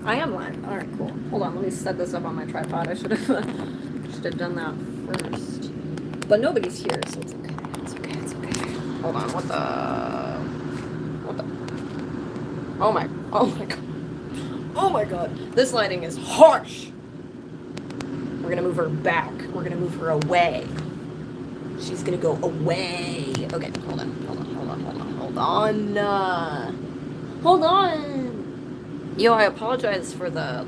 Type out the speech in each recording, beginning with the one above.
I am live. All right, cool. Hold on, let me set this up on my tripod. I should have done that first. But nobody's here, so it's okay. It's okay. It's okay. Hold on. What the? Oh my. Oh my god. Oh my god. This lighting is harsh. We're gonna move her back. We're gonna move her away. She's gonna go away. Okay, hold on. Hold on. Yo, I apologize for the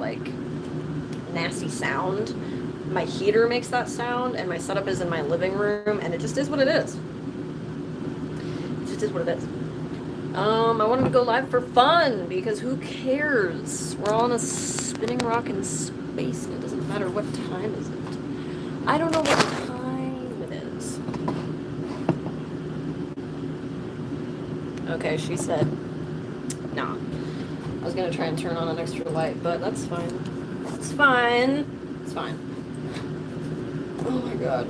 nasty sound. My heater makes that sound, and my setup is in my living room, and it just is what it is. It just is what it is. I wanted to go live for fun, because who cares? We're all in a spinning rock in space, and it doesn't matter what time is it. I don't know what time it is. Okay, she said, nah. I was gonna try and turn on an extra light, but that's fine. It's fine. It's fine. Oh my god.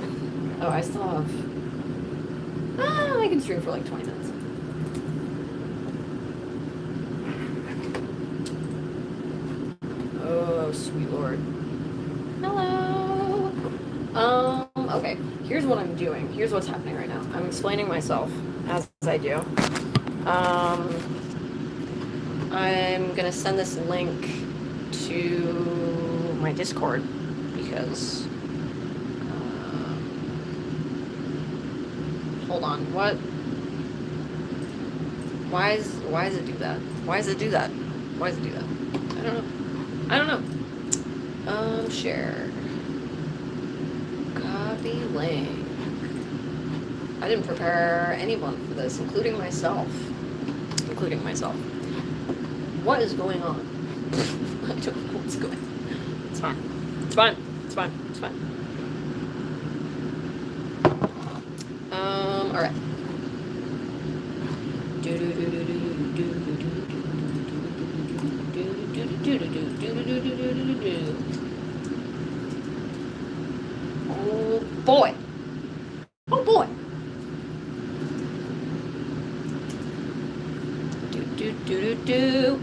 Oh, I still have... I can stream for like 20 minutes. Oh, sweet lord. Hello! Okay. Here's what I'm doing. Here's what's happening right now. I'm explaining myself, as I do. I'm gonna send this link to my Discord, because... hold on, what? Why does it do that? Why does it do that? Why does it do that? I don't know. Share. Copy link. I didn't prepare anyone for this, including myself. What is going on? I don't know what's going on. It's fine. Alright. Oh boy. Oh boy. Do.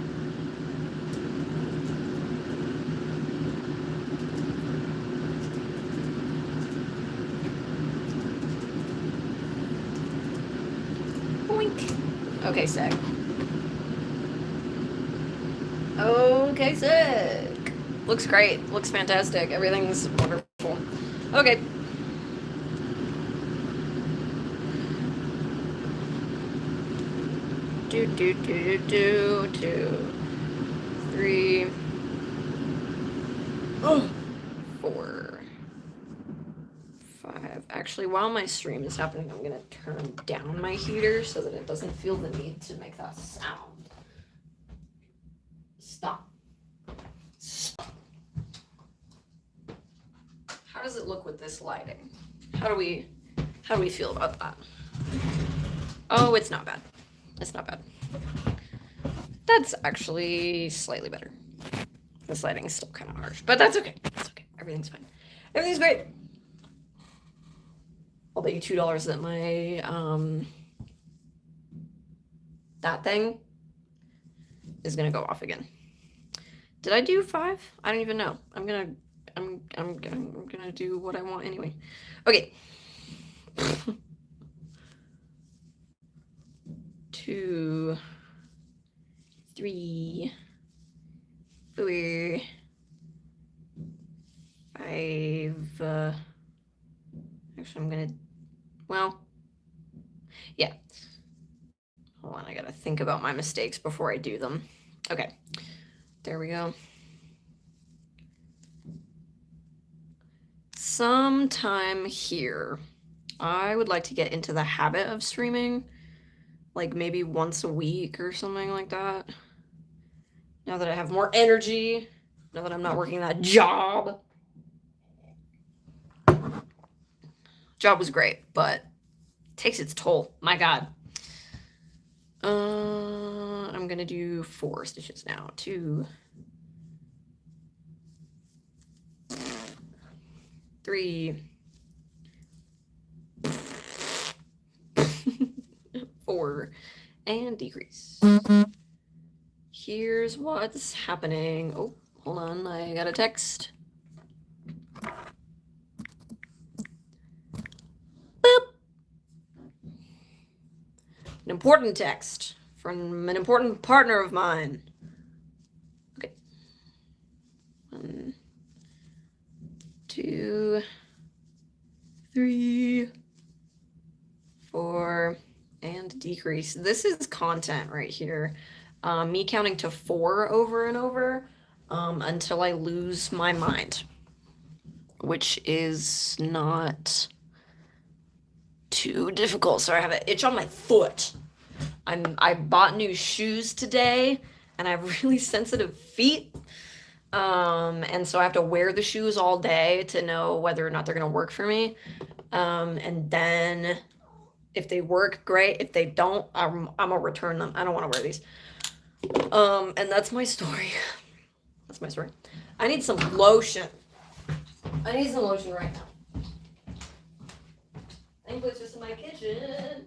Boink. Okay, sick. Okay, sick. Looks great. Looks fantastic. Everything's wonderful. Okay. Do. 2, 3. Oh. 4, 5. Actually, while my stream is happening, I'm gonna turn down my heater so that it doesn't feel the need to make that sound. Stop. How does it look with this lighting? How do we feel about that? Oh, it's not bad. It's not bad. That's actually slightly better. This lighting is still kind of harsh, but that's okay. It's okay. Everything's fine. Everything's great. I'll bet you $2 that my that thing is gonna go off again. Did I do 5? I don't even know. I'm gonna do what I want anyway. Okay. 2, 3, 4, 5. Actually, I'm gonna. Well, yeah. Hold on, I gotta think about my mistakes before I do them. Okay, there we go. Sometime here, I would like to get into the habit of streaming, like maybe once a week or something like that. Now that I have more energy, now that I'm not working that job. Job was great, but it takes its toll. My God. I'm gonna do 4 stitches now. 2, 3, 4, and decrease. here's what's happening. Oh, hold on, I got a text. Boop. An important text from an important partner of mine. Okay. 1, 2, 3, 4, and decrease. This is content right here. Me counting to 4 over and over until I lose my mind, which is not too difficult. Sorry, I have an itch on my foot. I bought new shoes today, and I have really sensitive feet. And so I have to wear the shoes all day to know whether or not they're gonna work for me. And then if they work, great. If they don't, I'm gonna return them. I don't want to wear these. And that's my story. That's my story. I need some lotion. I need some lotion right now. Thankfully, it's just in my kitchen.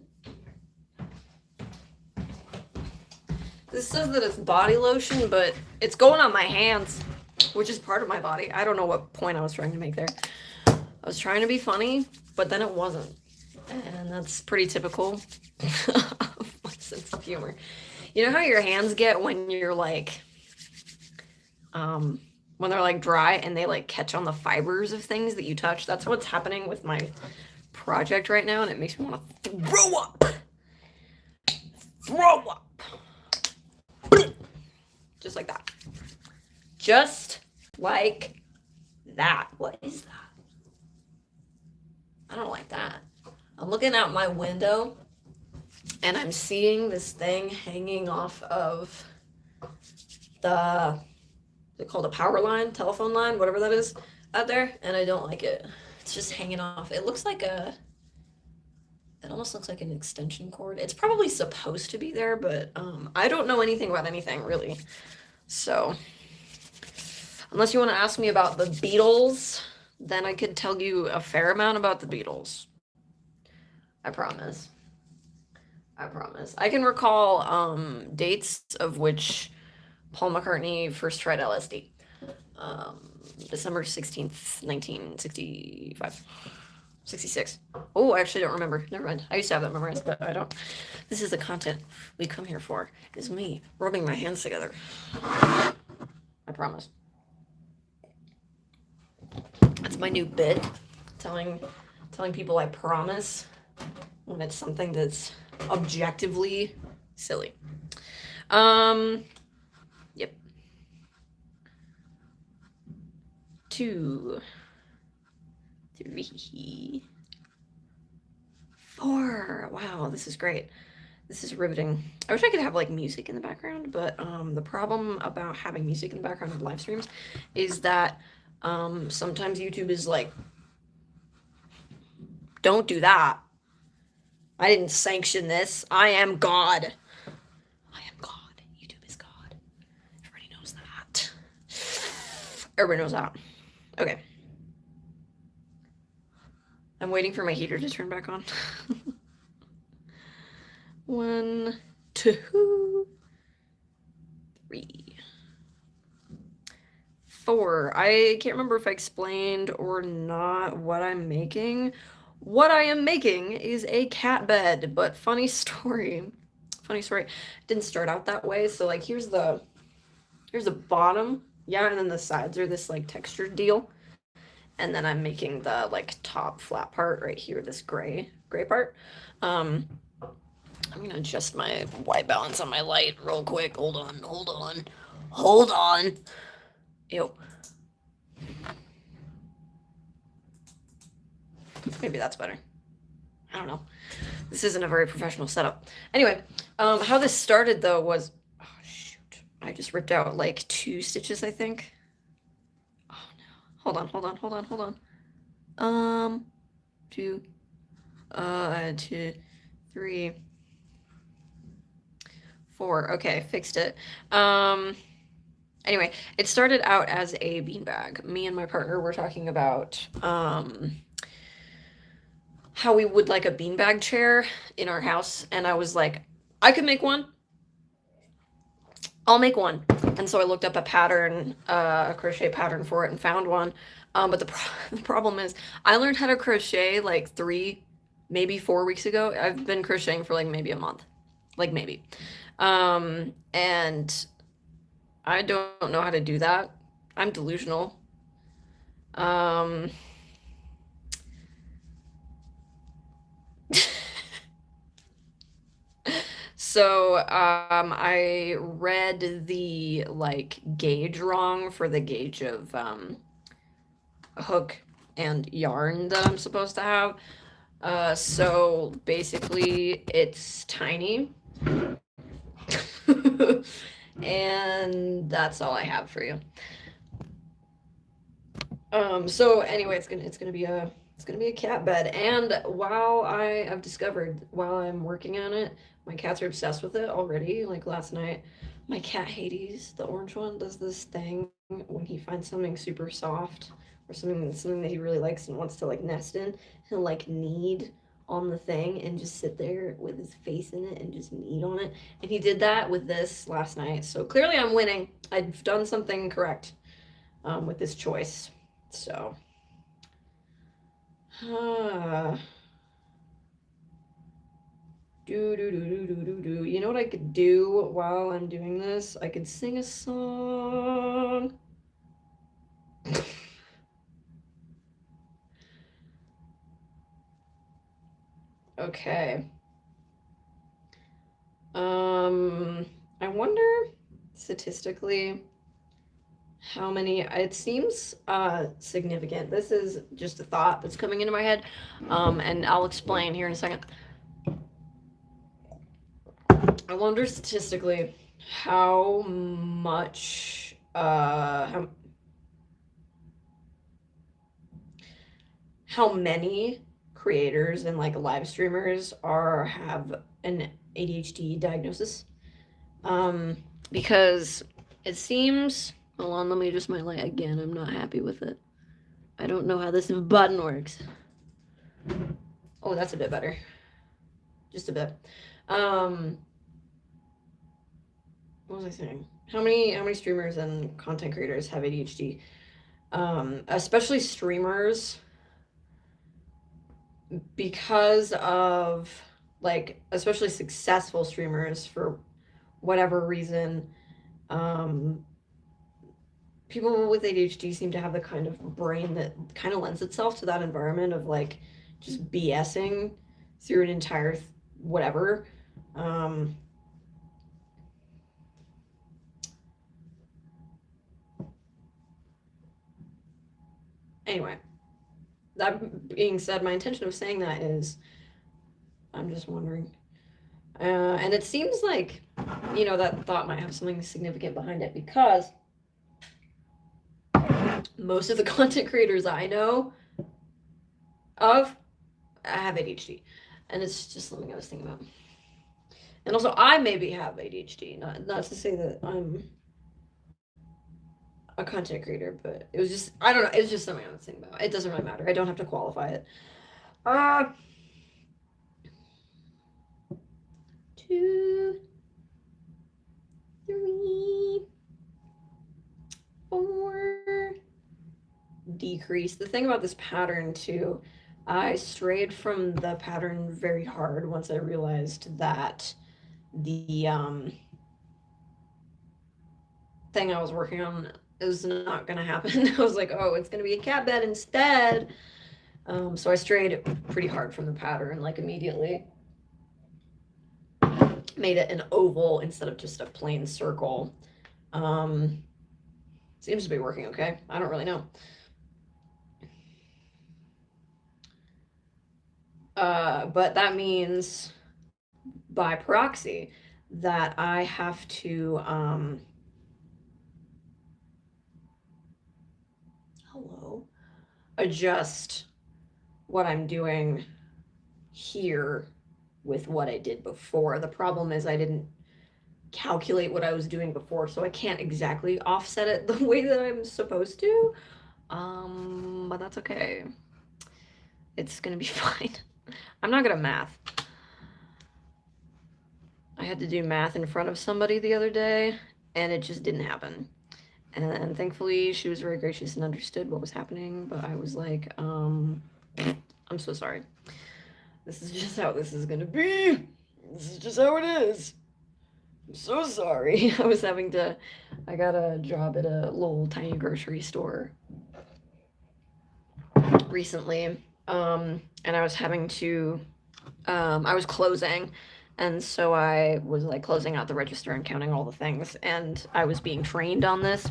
This says that it's body lotion, but it's going on my hands, which is part of my body. I don't know what point I was trying to make there. I was trying to be funny, but then it wasn't. And that's pretty typical of my sense of humor. You know how your hands get when you're like, when they're like dry and they like catch on the fibers of things that you touch? That's what's happening with my project right now, and it makes me want to throw up. Throw up. Just like that. Just like that. What is that? I don't like that. I'm looking out my window and I'm seeing this thing hanging off of the, is it called a power line, telephone line, whatever that is out there, and I don't like it. It's just hanging off. It looks like it almost looks like an extension cord. It's probably supposed to be there, but I don't know anything about anything really. So unless you want to ask me about the Beatles, then I could tell you a fair amount about the Beatles. I promise. I promise. I can recall dates of which Paul McCartney first tried LSD. December 16th, 1965. 66. Oh, I actually don't remember. Never mind. I used to have that memorized, but I don't. This is the content we come here for. Is me rubbing my hands together. I promise. That's my new bit. Telling people I promise when it's something that's objectively silly. Yep. 2, 3, 4. Wow, this is great. This is riveting. I wish I could have like music in the background, but the problem about having music in the background of live streams is that sometimes YouTube is like, don't do that. I didn't sanction this. I am God. I am God. YouTube is God. Everybody knows that. Everybody knows that. Okay. I'm waiting for my heater to turn back on. 1, 2, 3, 4. I can't remember if I explained or not what I'm making. What I am making is a cat bed, but funny story. Funny story. It didn't start out that way. So like here's the bottom. Yeah, and then the sides are this like textured deal. And then I'm making the like top flat part right here, this gray part. I'm gonna adjust my white balance on my light real quick. Hold on. Ew. Maybe that's better. I don't know. This isn't a very professional setup. Anyway, how this started though was, oh shoot, I just ripped out like 2 stitches, I think. Oh no. Hold on. 2, 3, 4. Okay, fixed it. Anyway, it started out as a beanbag. Me and my partner were talking about how we would like a beanbag chair in our house, and I was like, I could make one. I'll make one. And so I looked up a pattern, a crochet pattern for it, and found one. But the problem is, I learned how to crochet like 3, maybe 4 weeks ago. I've been crocheting for like maybe a month, like maybe. And I don't know how to do that. I'm delusional. Um, So, I read the like gauge wrong for the gauge of hook and yarn that I'm supposed to have. So basically, it's tiny, and that's all I have for you. So anyway, it's gonna be a cat bed, and I've discovered while I'm working on it, my cats are obsessed with it already. Like last night, my cat Hades, the orange one, does this thing when he finds something super soft or something that he really likes and wants to like nest in. He'll like knead on the thing and just sit there with his face in it and just knead on it. And he did that with this last night. So clearly, I'm winning. I've done something correct with this choice. So, do. You know what I could do while I'm doing this? I could sing a song. Okay. I wonder statistically how many, it seems significant. This is just a thought that's coming into my head. And I'll explain here in a second. I wonder statistically how much how many creators and like live streamers have an ADHD diagnosis. Because it seems, hold on, let me adjust my light again. I'm not happy with it. I don't know how this button works. Oh, that's a bit better. Just a bit. What was I saying? How many streamers and content creators have ADHD? Especially streamers, because of like especially successful streamers for whatever reason. People with ADHD seem to have the kind of brain that kind of lends itself to that environment of like just BSing through an entire whatever. Anyway, that being said, my intention of saying that is I'm just wondering. And it seems like, that thought might have something significant behind it because most of the content creators I know of have ADHD. And it's just something I was thinking about. And also, I maybe have ADHD. Not to say that I'm a content creator, but it was just, I don't know. It was just something I was thinking about. It doesn't really matter. I don't have to qualify it. 2, 3, 4. Decrease. The thing about this pattern too, I strayed from the pattern very hard once I realized that the thing I was working on is not gonna happen. I was like, oh, it's gonna be a cat bed instead. So I strayed pretty hard from the pattern, like immediately. Made it an oval instead of just a plain circle. Seems to be working okay. I don't really know. But that means by proxy that I have to adjust what I'm doing here with what I did before. The problem is I didn't calculate what I was doing before, so I can't exactly offset it the way that I'm supposed to. But that's okay. It's gonna be fine. I'm not good at math. I had to do math in front of somebody the other day, and it just didn't happen. And thankfully, she was very gracious and understood what was happening. But I was like, I'm so sorry. This is just how this is gonna be. This is just how it is. I'm so sorry. I got a job at a little tiny grocery store recently. And I was having to, I was closing. And so I was like closing out the register and counting all the things. And I was being trained on this.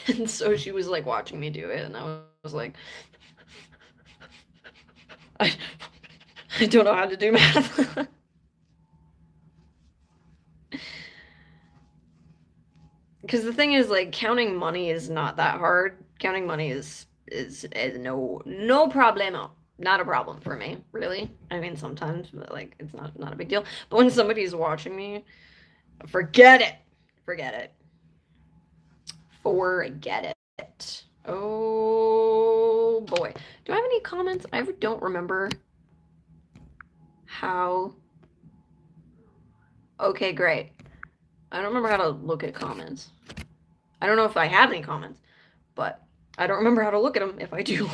And so she was like watching me do it. And I was like, I, I don't know how to do math. Because the thing is, like, counting money is not that hard. Counting money is no problemo. Not a problem for me, really. I mean, sometimes, but like, it's not a big deal. But when somebody's watching me, forget it. Forget it. Forget it. Oh boy. Do I have any comments? I don't remember how. Okay, great. I don't remember how to look at comments. I don't know if I have any comments, but I don't remember how to look at them if I do.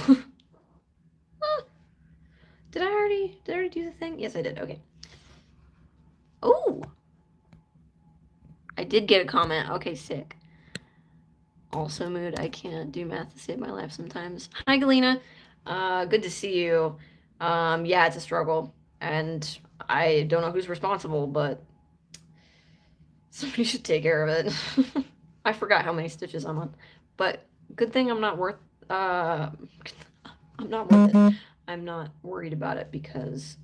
Did I already do the thing? Yes, I did. Okay. Oh, I did get a comment. Okay, sick. Also mood. I can't do math to save my life sometimes. Hi, Galena. Good to see you. Yeah, it's a struggle, and I don't know who's responsible, but somebody should take care of it. I forgot how many stitches I'm on, but good thing I'm not worth. I'm not worth it. I'm not worried about it because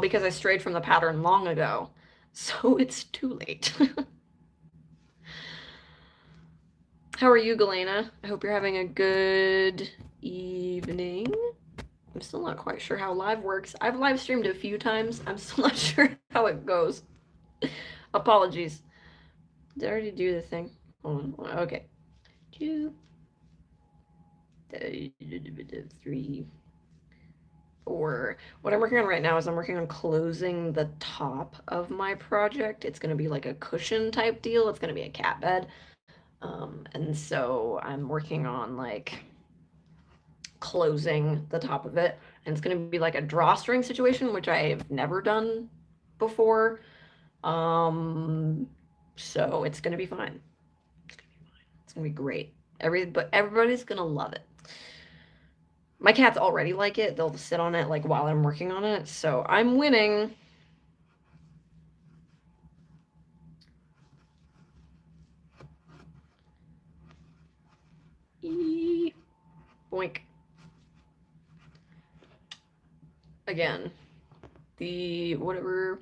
because I strayed from the pattern long ago, so it's too late. How are you, Galena? I hope you're having a good evening. I'm still not quite sure how live works. I've live streamed a few times. I'm still not sure how it goes. Apologies. Did I already do the thing? Hold on. Okay. 2, 3, 4. What I'm working on right now is I'm working on closing the top of my project. It's going to be like a cushion type deal. It's going to be a cat bed. And so I'm working on like closing the top of it. And it's going to be like a drawstring situation, which I've never done before. So it's going to be fine. It's going to be fine. It's going to be great. But everybody's going to love it. My cats already like it. They'll sit on it like while I'm working on it. So I'm winning. Boink. Again, the whatever.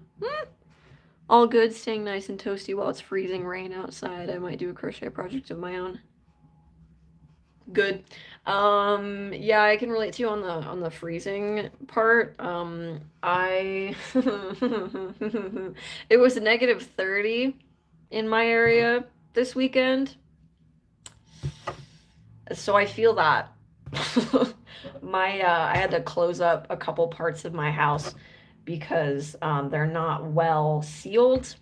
All good, staying nice and toasty while it's freezing rain outside. I might do a crochet project of my own. Good. Yeah, I can relate to you on the freezing part. I it was -30 in my area this weekend. So I feel that. I had to close up a couple parts of my house because they're not well sealed.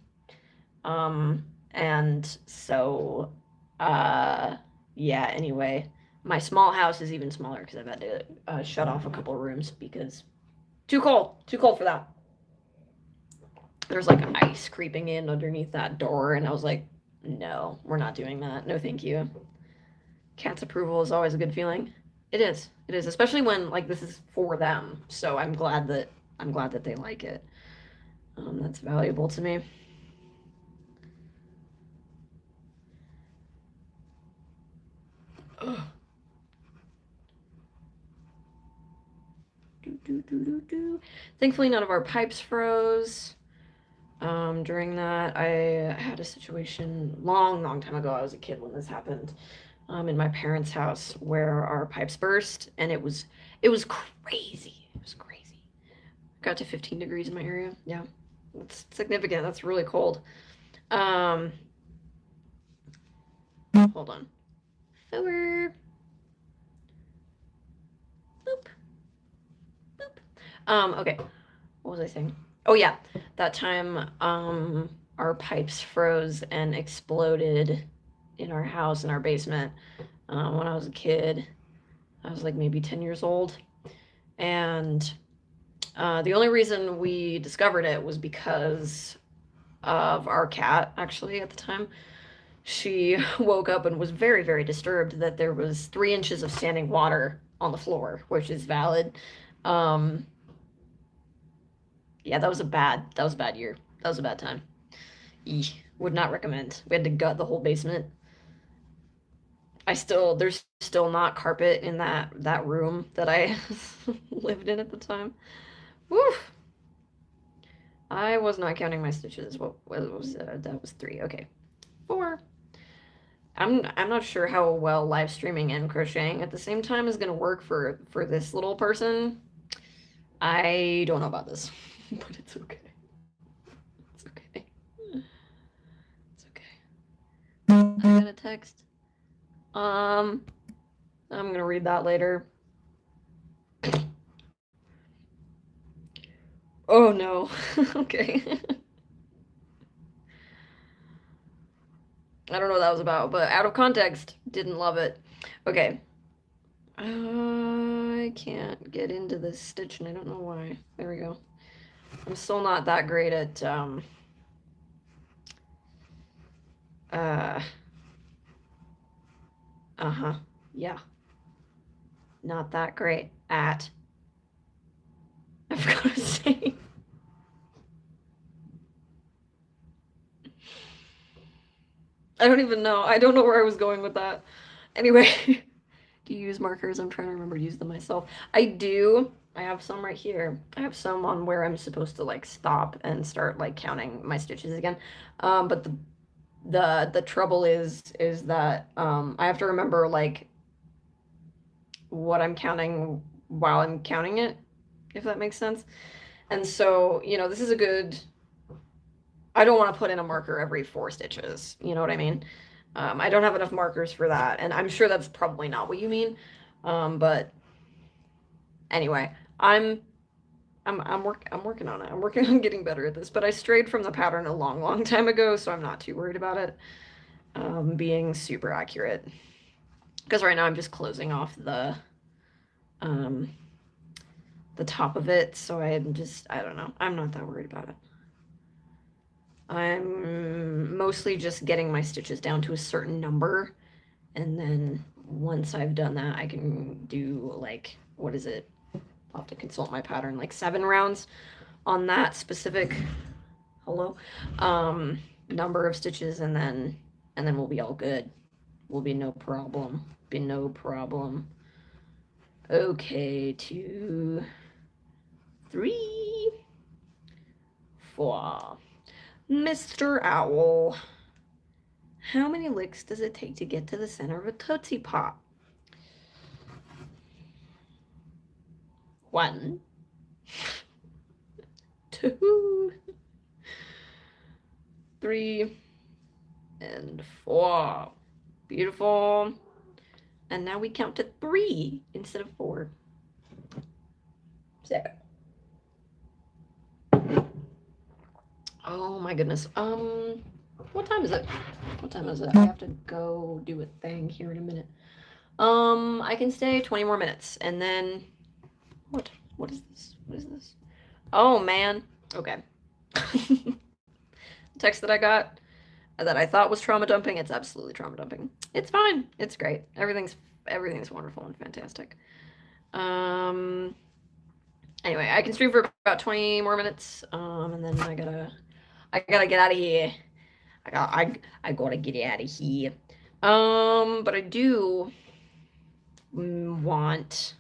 And so yeah, anyway, my small house is even smaller because I've had to shut off a couple rooms because too cold for that. There's like ice creeping in underneath that door, and I was like, no, we're not doing that. No, thank you. Cat's approval is always a good feeling. It is, especially when like this is for them. So I'm glad that they like it. That's valuable to me. Ugh. Thankfully, none of our pipes froze. During that, I had a situation long time ago. I was a kid when this happened. In my parents' house where our pipes burst, and it was crazy. It was crazy. Got to 15 degrees in my area. Yeah, it's significant. That's really cold. Hold on. Forward. Boop. Boop. Okay. what was I saying? Oh yeah, that time our pipes froze and exploded in our house in our basement when I was a kid. I was like maybe 10 years old, and the only reason we discovered it was because of our cat. Actually, at the time, she woke up and was very, very disturbed that there was 3 inches of standing water on the floor, which is valid. Um, yeah, that was a bad year. That was a bad time. Eesh, would not recommend. We had to gut the whole basement. There's still not carpet in that room that I lived in at the time. Woof. I was not counting my stitches. What was that was 3. Okay. 4. I'm not sure how well live streaming and crocheting at the same time is going to work for this little person. I don't know about this, but it's okay. It's okay. It's okay. I got a text. I'm gonna read that later. Oh no. Okay. I don't know what that was about, but out of context, didn't love it. Okay. I can't get into this stitch and I don't know why. There we go. I'm still not that great at uh uh-huh. Yeah. Not that great at I forgot to say. I don't even know. I don't know where I was going with that. Anyway, do you use markers? I'm trying to remember to use them myself. I do. I have some right here. I have some on where I'm supposed to like stop and start like counting my stitches again. But the trouble is that I have to remember like what I'm counting while I'm counting it, if that makes sense. And so, this is a good. I don't want to put in a marker every 4 stitches. You know what I mean? I don't have enough markers for that, and I'm sure that's probably not what you mean. But anyway, I'm working on it. I'm working on getting better at this. But I strayed from the pattern a long, long time ago, so I'm not too worried about it being super accurate. Because right now I'm just closing off um, the top of it, so I don't know. I'm not that worried about it. I'm mostly just getting my stitches down to a certain number, and then once I've done that, I can do like, what is it? I'll have to consult my pattern, like 7 rounds on that specific number of stitches, and then we'll be all good. Will be no problem. Be no problem. Okay, 2, 3, 4. Mr. Owl, how many licks does it take to get to the center of a Tootsie Pop? 1, 2, 3, and 4. Beautiful. And now we count to 3 instead of 4. Sick. Oh my goodness. What time is it? What time is it? I have to go do a thing here in a minute. I can stay 20 more minutes, and then what is this? What is this? Oh man. Okay. Text that I got that I thought was trauma dumping, it's absolutely trauma dumping. It's fine. It's great. Everything's wonderful and fantastic. Anyway, I can stream for about 20 more minutes, and then I gotta get out of here. I gotta get out of here. But I do want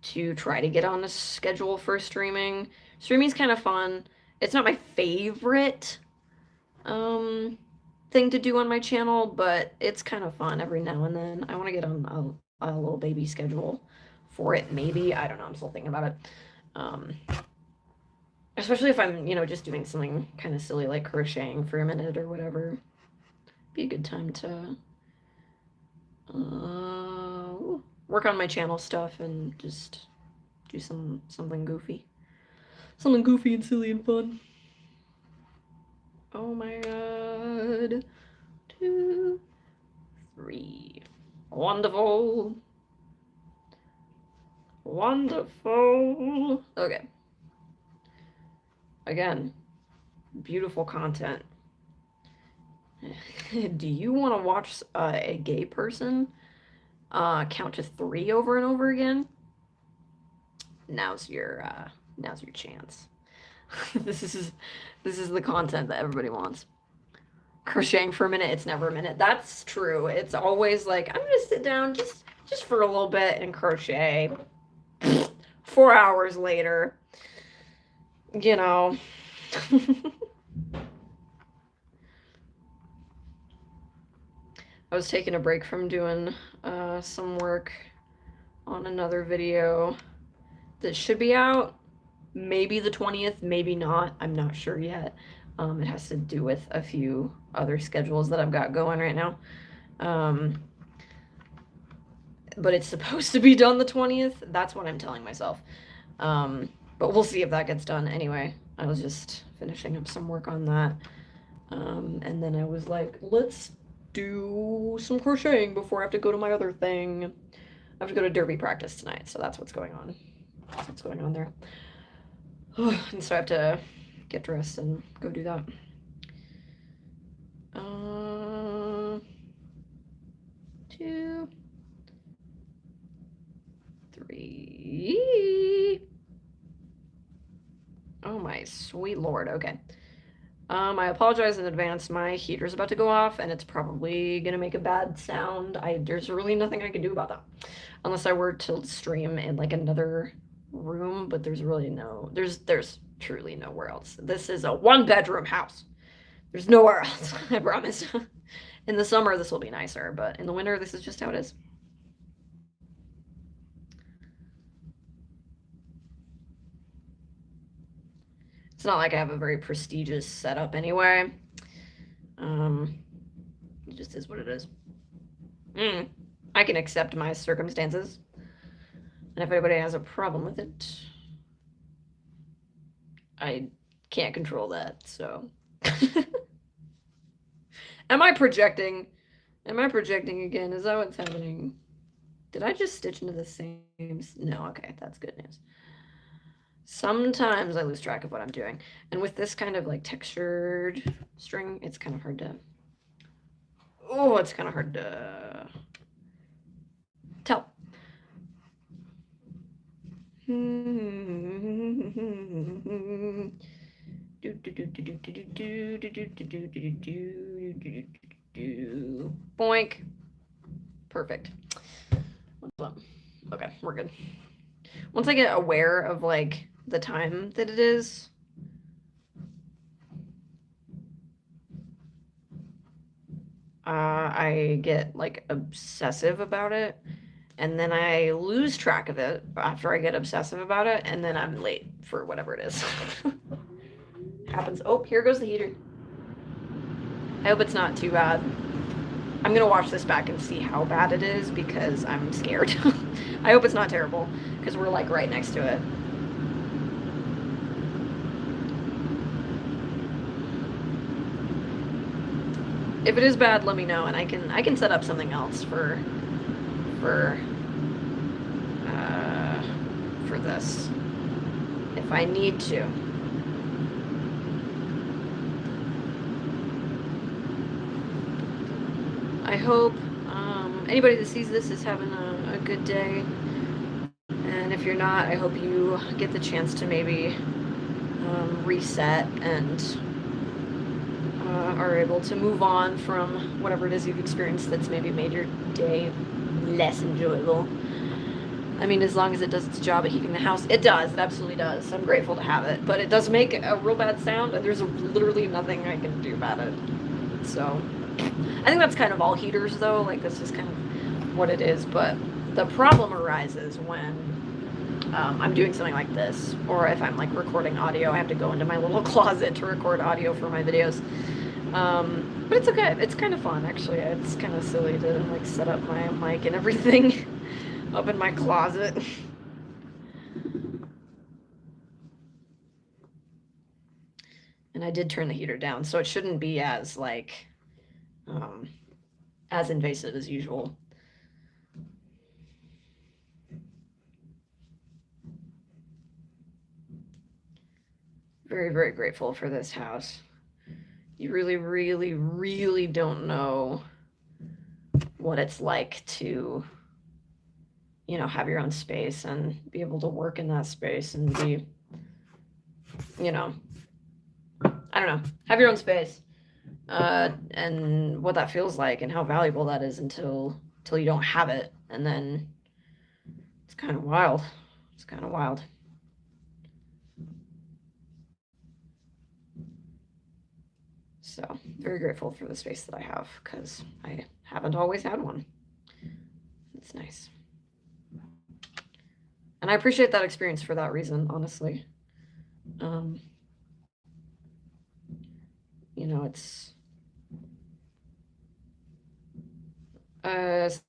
to try to get on a schedule for streaming. Streaming's kind of fun. It's not my favorite thing to do on my channel, but it's kind of fun every now and then. I want to get on a little baby schedule for it, maybe. I don't know. I'm still thinking about it. Especially if I'm, just doing something kind of silly like crocheting for a minute or whatever. Be a good time to work on my channel stuff and just do something goofy. Something goofy and silly and fun. Oh my god. 2, 3. Wonderful. Wonderful. Okay. Again, beautiful content. Do you want to watch a gay person count to 3 over and over again? Now's your chance. This is the content that everybody wants. Crocheting for a minute, it's never a minute. That's true. It's always like, I'm gonna sit down just for a little bit and crochet. 4 hours later, you know. I was taking a break from doing some work on another video that should be out maybe the 20th, maybe not. I'm not sure yet. It has to do with a few other schedules that I've got going right now. But it's supposed to be done the 20th. That's what I'm telling myself. But we'll see if that gets done. Anyway, I was just finishing up some work on that. And then I was like, let's do some crocheting before I have to go to my other thing. I have to go to derby practice tonight, so that's what's going on. That's what's going on there. And so I have to get dressed and go do that. 2, 3. Oh my sweet lord. Okay. I apologize in advance. My heater's about to go off, and it's probably gonna make a bad sound. There's really nothing I can do about that, unless I were to stream in like another room. But there's really there's truly nowhere else. This is a 1-bedroom house. There's nowhere else. I promise. In the summer, this will be nicer, but in the winter, this is just how it is. It's not like I have a very prestigious setup anyway. It just is what it is. I can accept my circumstances. And if anybody has a problem with it, I can't control that, so. Am I projecting? Am I projecting again? Is that what's happening? Did I just stitch into the same? No, okay, that's good news. Sometimes I lose track of what I'm doing. And with this kind of like textured string, it's kind of hard to, it's kind of hard to tell. Boink. Perfect. Okay, we're good. Once I get aware of like the time that it is, I get like obsessive about it, and then I lose track of it after I get obsessive about it, and then I'm late for whatever it is. Happens. Oh, here goes the heater. I hope it's not too bad. I'm gonna watch this back and see how bad it is because I'm scared. I hope it's not terrible because we're like right next to it. If it is bad, let me know, and I can set up something else for this if I need to. I hope anybody that sees this is having a good day, and if you're not, I hope you get the chance to maybe reset and are able to move on from whatever it is you've experienced that's maybe made your day less enjoyable. I mean, as long as it does its job at heating the house, it does. It absolutely does. I'm grateful to have it, but it does make a real bad sound, and there's literally nothing I can do about it. So I think that's kind of all heaters, though. Like, this is kind of what it is, but the problem arises when I'm doing something like this, or if I'm like recording audio, I have to go into my little closet to record audio for my videos. But it's okay. It's kind of fun, actually. It's kind of silly to like set up my mic and everything up in my closet. I did turn the heater down, so it shouldn't be as as invasive as usual. Very, very grateful for this house. You really, really, really don't know what it's like to, have your own space and be able to work in that space and be, I don't know, have your own space, and what that feels like and how valuable that is until you don't have it, and then it's kind of wild. It's kind of wild. So very grateful for the space that I have because I haven't always had one. It's nice. And I appreciate that experience for that reason, honestly. It's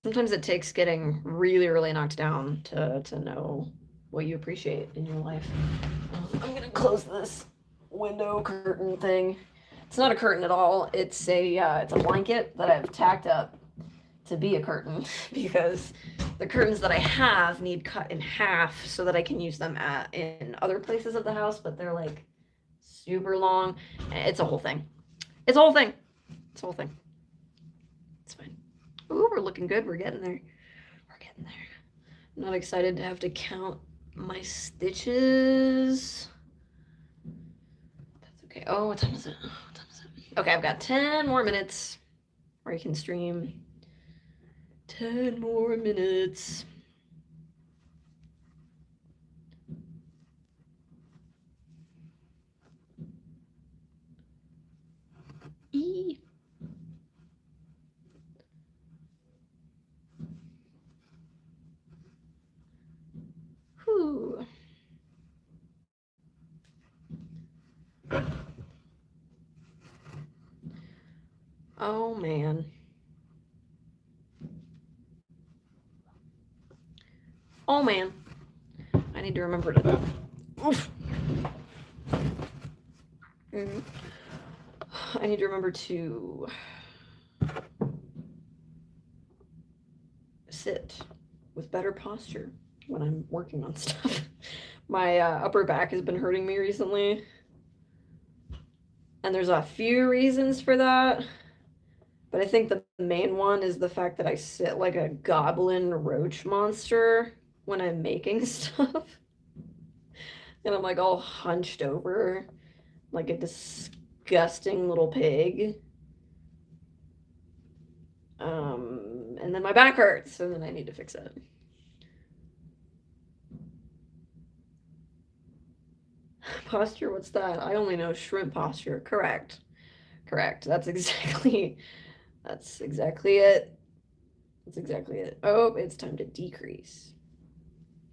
sometimes it takes getting really, really knocked down to know what you appreciate in your life. I'm gonna close this window curtain thing. It's not a curtain at all. It's a blanket that I've tacked up to be a curtain because the curtains that I have need cut in half so that I can use them in other places of the house, but they're like super long. It's a whole thing. It's a whole thing. It's a whole thing. It's fine. Ooh, we're looking good. We're getting there. We're getting there. I'm not excited to have to count my stitches. That's okay. Oh, what time is it? Okay, I've got 10 more minutes where I can stream. 10 more minutes. E. Whew. Oh man. Oh man. I need to remember to. Oof. I need to remember to sit with better posture when I'm working on stuff. My upper back has been hurting me recently. And there's a few reasons for that. But I think the main one is the fact that I sit like a goblin roach monster when I'm making stuff. And I'm like all hunched over like a disgusting little pig. And then my back hurts, and then I need to fix it. Posture, what's that? I only know shrimp posture. Correct. That's exactly it. That's exactly it. Oh, it's time to decrease.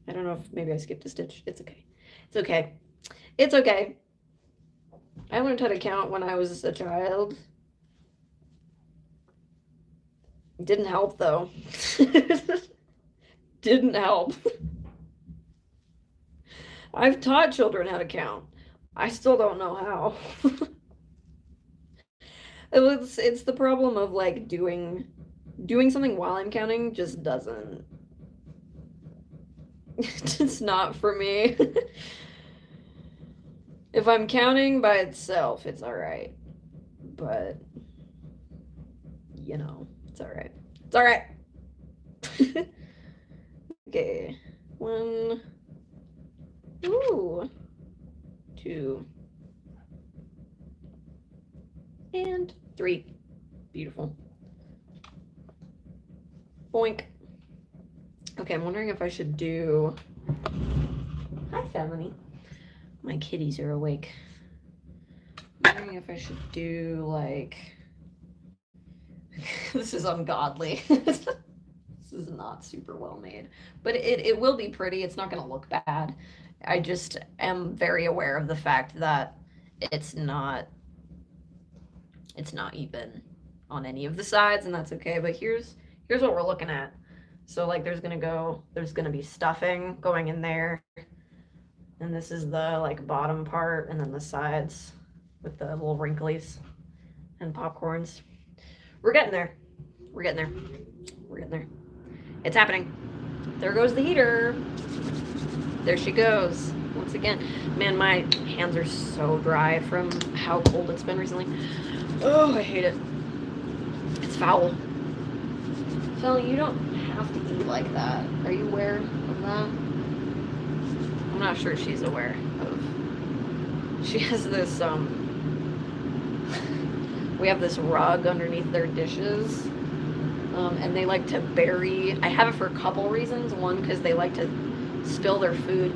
I don't know if maybe I skipped a stitch. It's okay. I learned how to count when I was a child. It didn't help though. Didn't help. I've taught children how to count. I still don't know how. It's the problem of like doing something while I'm counting just doesn't. It's not for me. If I'm counting by itself, it's all right. But it's all right. It's all right. Okay. 1, 2, and 3. Beautiful. Boink. Okay, I'm wondering if I should do. Hi, family. My kitties are awake. I'm wondering if I should do like. This is ungodly. This is not super well made, but it will be pretty. It's not going to look bad. I just am very aware of the fact that it's not even on any of the sides, and that's okay. But here's what we're looking at. So like there's gonna be stuffing going in there, and this is the like bottom part, and then the sides with the little wrinklies and popcorns. We're getting there. We're getting there. We're getting there. It's happening. There goes the heater. There she goes. Once again. Man, my hands are so dry from how cold it's been recently. Oh, I hate it. It's foul. Phil, you don't have to eat like that. Are you aware of that? I'm not sure she's aware of. She has this, we have this rug underneath their dishes. And they like to bury. I have it for a couple reasons. One, because they like to spill their food.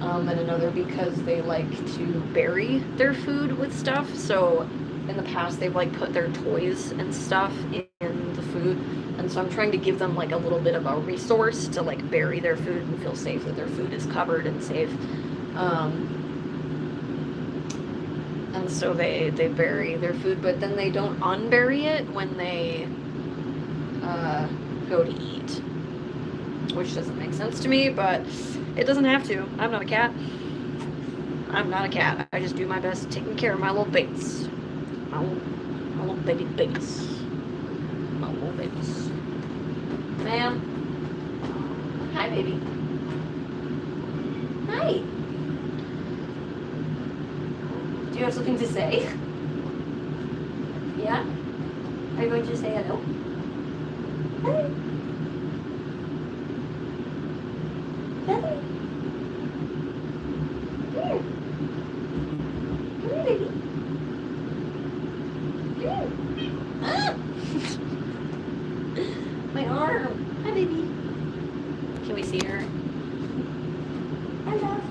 And another, because they like to bury their food with stuff. So in the past, they've like put their toys and stuff in the food. And so I'm trying to give them like a little bit of a resource to like bury their food and feel safe that their food is covered and safe. And so they bury their food, but then they don't unbury it when they go to eat, which doesn't make sense to me, but it doesn't have to. I'm not a cat. I'm not a cat. I just do my best taking care of my little babies. My little babies. My little babies. Ma'am. Hi, baby. Hi. Do you have something to say? Yeah? Are you going to say hello? Hi. Feather. Here. Come here, baby. Here. Ah! My arm. Hi, baby. Can we see her? Hi, love.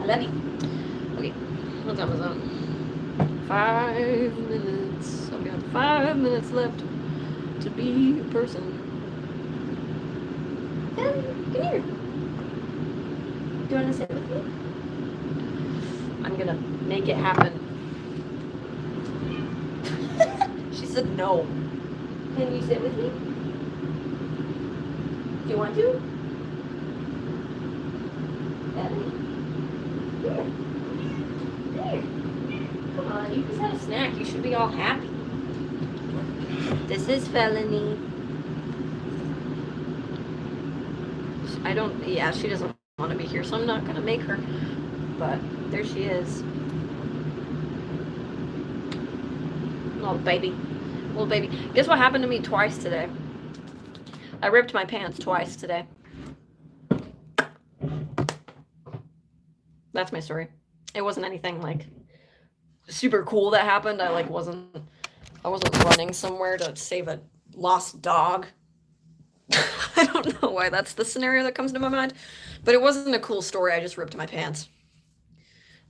I love you. Okay, what time is that? 5 minutes. I've got 5 minutes left to be a person. Come here. Do you want to sit with me? I'm gonna make it happen. She said no. Can you sit with me? Do you want to? Daddy? Here. Here. Come on, you just had a snack. You should be all happy. This is Felony. She doesn't want to be here, so I'm not going to make her. But there she is. Little baby. Little baby. Guess what happened to me twice today? I ripped my pants twice today. That's my story. It wasn't anything like super cool that happened. I wasn't running somewhere to save a lost dog. I don't know why that's the scenario that comes to my mind, but it wasn't a cool story. I just ripped my pants.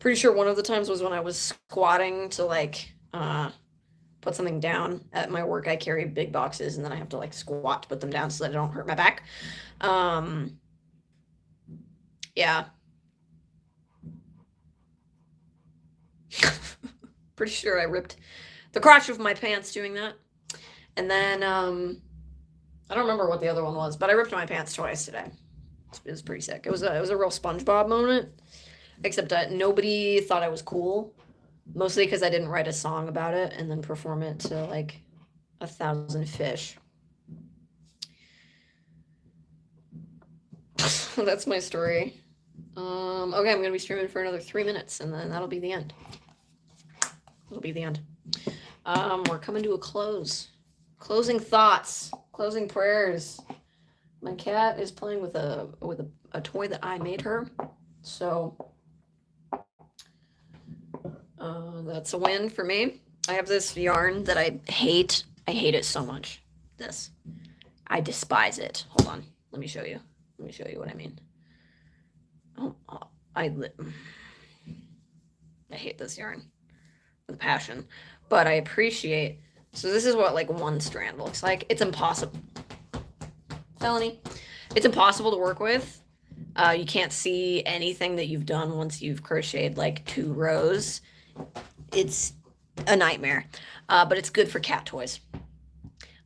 Pretty sure one of the times was when I was squatting to put something down. At my work, I carry big boxes and then I have to squat to put them down so that I don't hurt my back. Yeah. Pretty sure I ripped the crotch of my pants doing that. And then, I don't remember what the other one was, but I ripped my pants twice today. It was pretty sick. It was a real SpongeBob moment, except that nobody thought I was cool, mostly because I didn't write a song about it and then perform it to 1,000 fish. That's my story. Okay, I'm gonna be streaming for another 3 minutes, and then that'll be the end. It'll be the end. We're coming to a close. Closing thoughts. Closing prayers. My cat is playing with a toy that I made her. So that's a win for me. I have this yarn that I hate. I hate it so much. This. I despise it. Hold on. Let me show you. Let me show you what I mean. I hate this yarn with passion, but I appreciate. So this is what one strand looks like. It's impossible. Felony. It's impossible to work with. You can't see anything that you've done once you've crocheted 2 rows. It's a nightmare, but it's good for cat toys.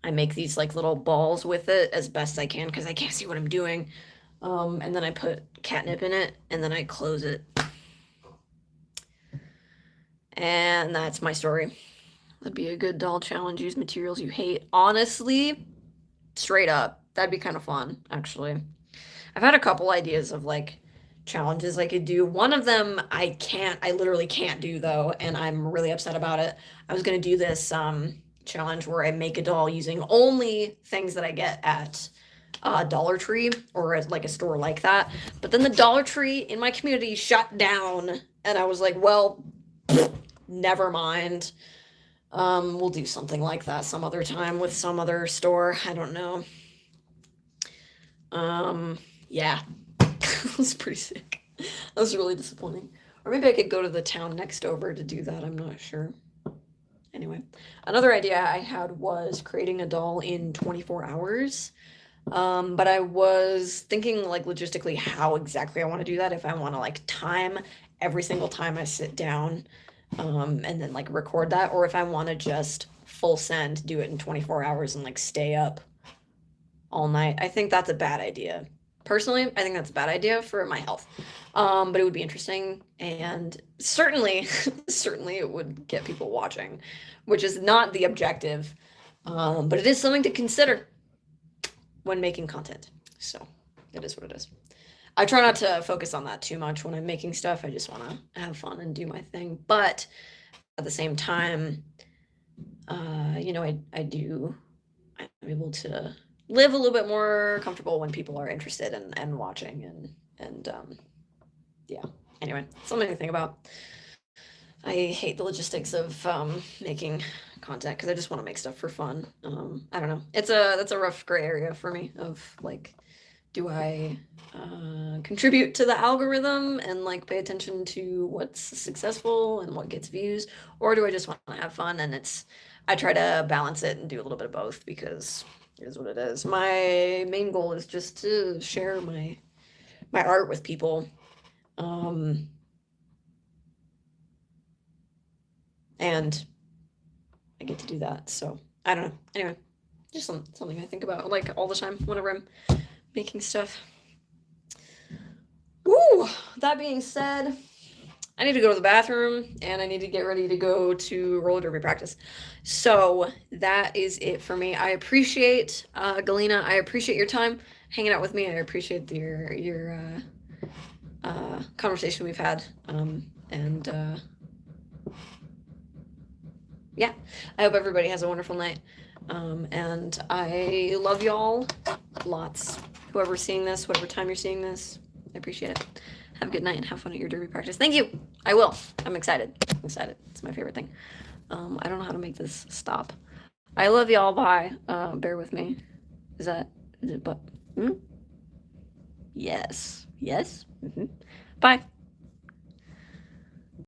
I make these little balls with it as best I can because I can't see what I'm doing. And then I put catnip in it, and then I close it. And that's my story. That'd be a good doll challenge. Use materials you hate. Honestly, straight up, that'd be kind of fun, actually. I've had a couple ideas of like challenges I could do. One of them I literally can't do though, and I'm really upset about it. I was gonna do this challenge where I make a doll using only things that I get at Dollar Tree or at like a store like that. But then the Dollar Tree in my community shut down, and I was like, well, never mind. We'll do something like that some other time with some other store. I don't know. Yeah. It was pretty sick. That was really disappointing. Or maybe I could go to the town next over to do that. I'm not sure. Anyway, another idea I had was creating a doll in 24 hours. But I was thinking like logistically how exactly I want to do that. If I want to like time every single time I sit down, and then like record that, or if I want to just full send, do it in 24 hours and like stay up all night. I think that's a bad idea. Personally, I think that's a bad idea for my health. But it would be interesting, and certainly, certainly it would get people watching, which is not the objective. But it is something to consider when making content. So it is what it is. I try not to focus on that too much when I'm making stuff. I just want to have fun and do my thing. But at the same time, you know, I'm able to live a little bit more comfortable when people are interested and watching and yeah. Anyway, something to think about. I hate the logistics of making content because I just want to make stuff for fun. I don't know. That's a rough gray area for me of like, do I contribute to the algorithm and like pay attention to what's successful and what gets views, or do I just want to have fun? And I try to balance it and do a little bit of both because it is what it is. My main goal is just to share my art with people. And I get to do that. So I don't know. Anyway, just something I think about like all the time whenever I'm making stuff. Woo! That being said, I need to go to the bathroom and I need to get ready to go to roller derby practice. So that is it for me. I appreciate Galena. I appreciate your time hanging out with me. I appreciate your conversation we've had. And yeah, I hope everybody has a wonderful night. And I love y'all lots. Whoever's seeing this, whatever time you're seeing this, I appreciate it. Have a good night and have fun at your derby practice. Thank you. I will. I'm excited. I'm excited. It's my favorite thing. I don't know how to make this stop. I love y'all. Bye. Bear with me. Is it but? Yes. Yes. Bye.